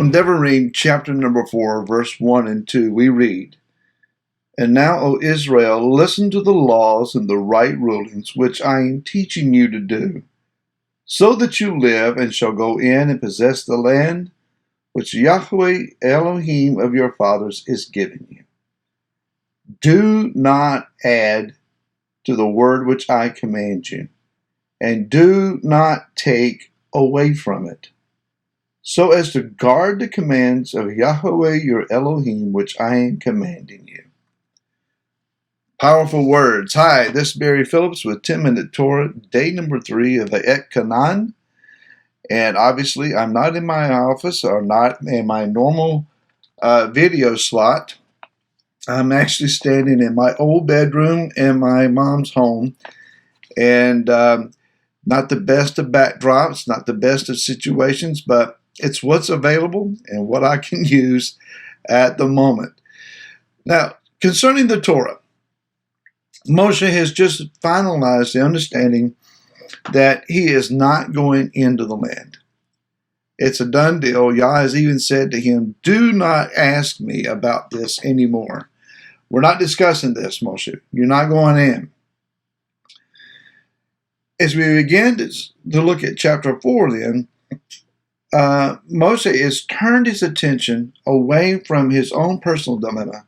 From Devarim, chapter number 4, verse 1 and 2, we read, "And now, O Israel, listen to the laws and the right rulings which I am teaching you to do, so that you live and shall go in and possess the land which Yahweh Elohim of your fathers is giving you. Do not add to the word which I command you, and do not take away from it, so as to guard the commands of Yahweh your Elohim, which I am commanding you." Powerful words. Hi, this is Barry Phillips with 10-Minute Torah, day number 3 of the Et Kanan. And obviously, I'm not in my office or not in my normal video slot. I'm actually standing in my old bedroom in my mom's home. And not the best of backdrops, not the best of situations, but it's what's available and what I can use at the moment. Now, concerning the Torah, Moshe has just finalized the understanding that he is not going into the land. It's a done deal. Yah has even said to him, "Do not ask me about this anymore. We're not discussing this, Moshe. You're not going in." As we begin to look at chapter 4 then, Moshe has turned his attention away from his own personal dilemma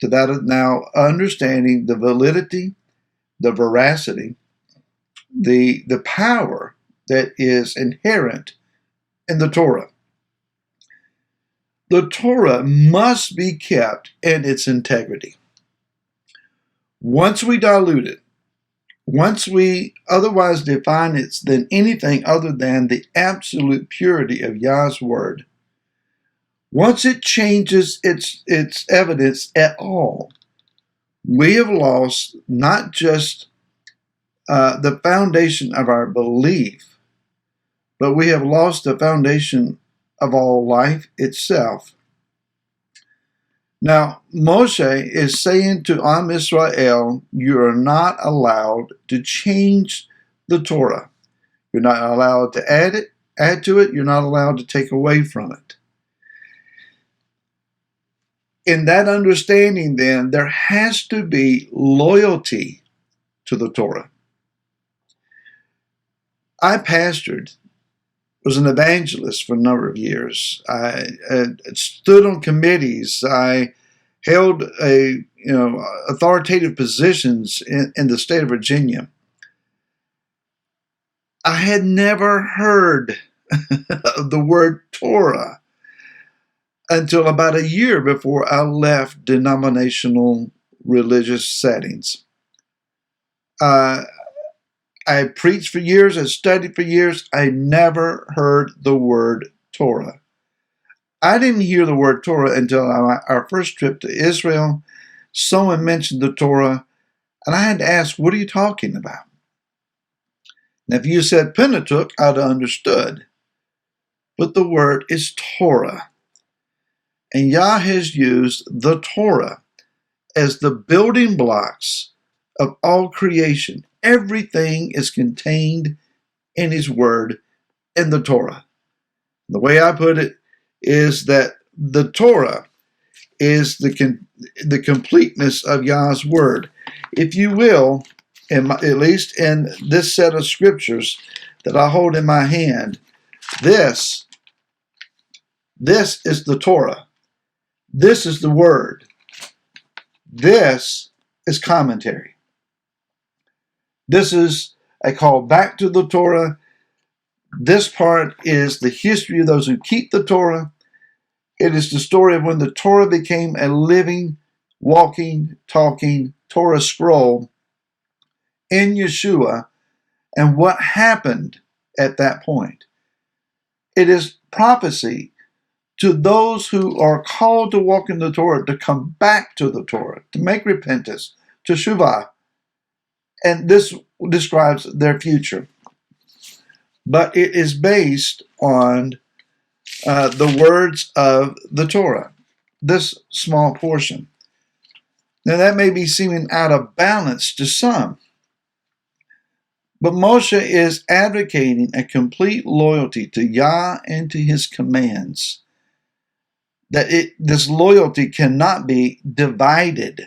to that of now understanding the validity, the veracity, the power that is inherent in the Torah. The Torah must be kept in its integrity. Once we dilute it, once we otherwise define it than anything other than the absolute purity of Yah's word, once it changes its evidence at all, we have lost not just the foundation of our belief, but we have lost the foundation of all life itself. Now, Moshe is saying to Am Israel, you are not allowed to change the Torah. You're not allowed to add to it. You're not allowed to take away from it. In that understanding, then, there has to be loyalty to the Torah. I pastored, was an evangelist for a number of years. I stood on committees. I held authoritative positions in the state of Virginia. I had never heard of the word Torah until about a year before I left denominational religious settings. I preached for years, I studied for years, I never heard the word Torah. I didn't hear the word Torah until our first trip to Israel. Someone mentioned the Torah, and I had to ask, what are you talking about? Now, if you said Pentateuch, I'd have understood. But the word is Torah. And Yah has used the Torah as the building blocks of all creation. Everything is contained in His Word in the Torah. The way I put it is that the Torah is the completeness of Yah's Word. If you will, at least in this set of scriptures that I hold in my hand, this is the Torah. This is the Word. This is commentary. This is a call back to the Torah. This part is the history of those who keep the Torah. It is the story of when the Torah became a living, walking, talking Torah scroll in Yeshua and what happened at that point. It is prophecy to those who are called to walk in the Torah, to come back to the Torah, to make repentance, to Shuvah. And this describes their future. But it is based on the words of the Torah, this small portion. Now that may be seeming out of balance to some, but Moshe is advocating a complete loyalty to Yah and to His commands. that this loyalty cannot be divided.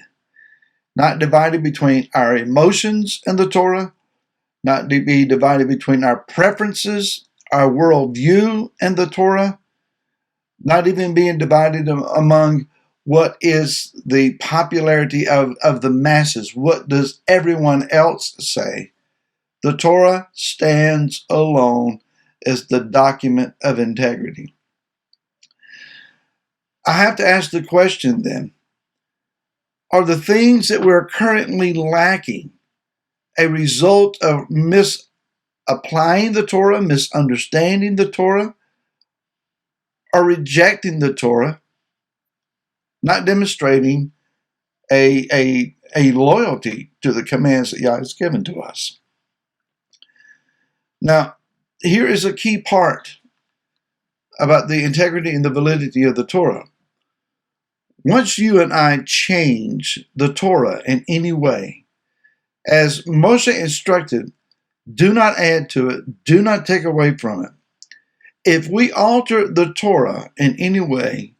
Not divided between our emotions and the Torah, not to be divided between our preferences, our worldview and the Torah, not even being divided among what is the popularity of the masses. What does everyone else say? The Torah stands alone as the document of integrity. I have to ask the question then, are the things that we're currently lacking a result of misapplying the Torah, misunderstanding the Torah, or rejecting the Torah, not demonstrating a loyalty to the commands that Yah has given to us? Now, here is a key part about the integrity and the validity of the Torah. Once you and I change the Torah in any way, as Moshe instructed, do not add to it, do not take away from it. If we alter the Torah in any way,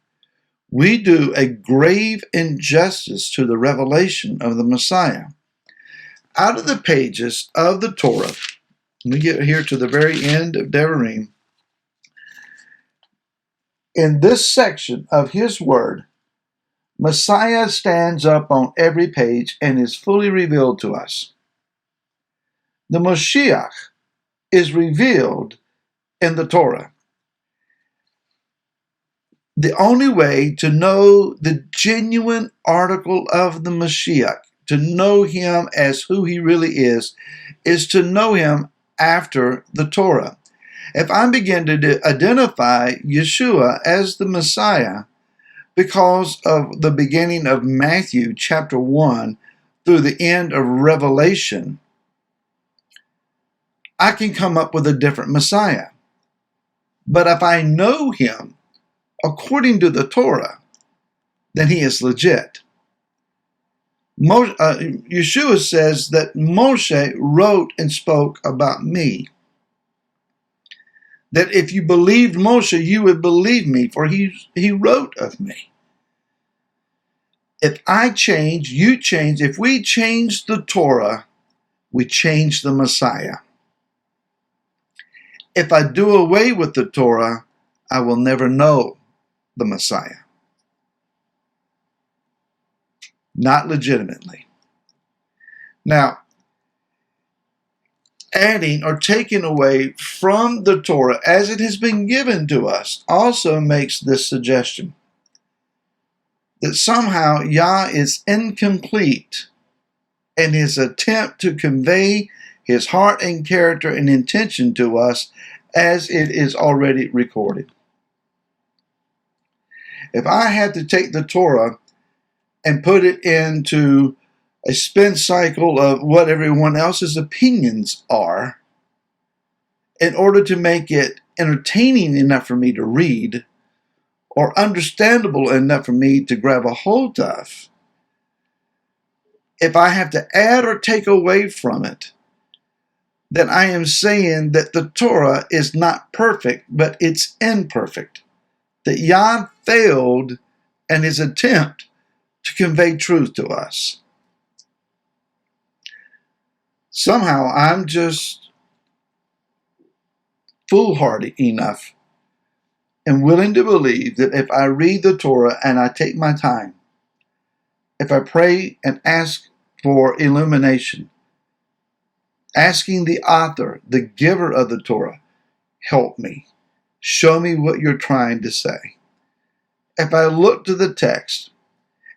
we do a grave injustice to the revelation of the Messiah. Out of the pages of the Torah, we get here to the very end of Devarim. In this section of his word, Messiah stands up on every page and is fully revealed to us. The Moshiach is revealed in the Torah. The only way to know the genuine article of the Mashiach, to know him as who he really is to know him after the Torah. If I begin to identify Yeshua as the Messiah because of the beginning of Matthew chapter 1 through the end of Revelation, I can come up with a different Messiah. But if I know him according to the Torah, then he is legit. Yeshua says that Moshe wrote and spoke about me. That if you believed Moshe, you would believe me, for he wrote of me. If I change, you change. If we change the Torah, we change the Messiah. If I do away with the Torah, I will never know the Messiah. Not legitimately. Now, adding or taking away from the Torah as it has been given to us also makes this suggestion that somehow Yah is incomplete in his attempt to convey his heart and character and intention to us as it is already recorded. If I had to take the Torah and put it into a spin cycle of what everyone else's opinions are, in order to make it entertaining enough for me to read, or understandable enough for me to grab a hold of, if I have to add or take away from it, then I am saying that the Torah is not perfect, but it's imperfect. That Yah failed in his attempt to convey truth to us. Somehow I'm just foolhardy enough and willing to believe that if I read the Torah and I take my time, if I pray and ask for illumination, asking the author, the giver of the Torah, help me, show me what you're trying to say. If I look to the text,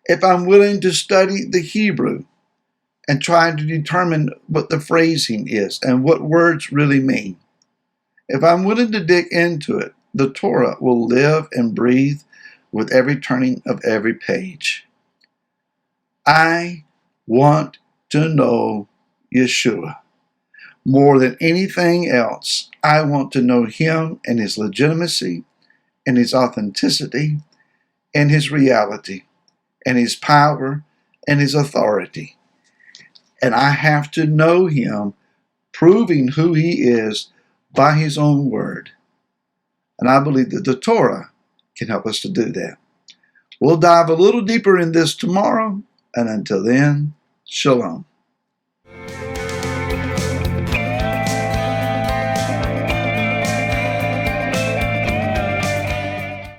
if I'm willing to study the Hebrew and try to determine what the phrasing is and what words really mean, if I'm willing to dig into it, the Torah will live and breathe with every turning of every page. I want to know Yeshua. More than anything else, I want to know him and his legitimacy and his authenticity and his reality and his power and his authority. And I have to know him, proving who he is by his own word. And I believe that the Torah can help us to do that. We'll dive a little deeper in this tomorrow, and until then, shalom.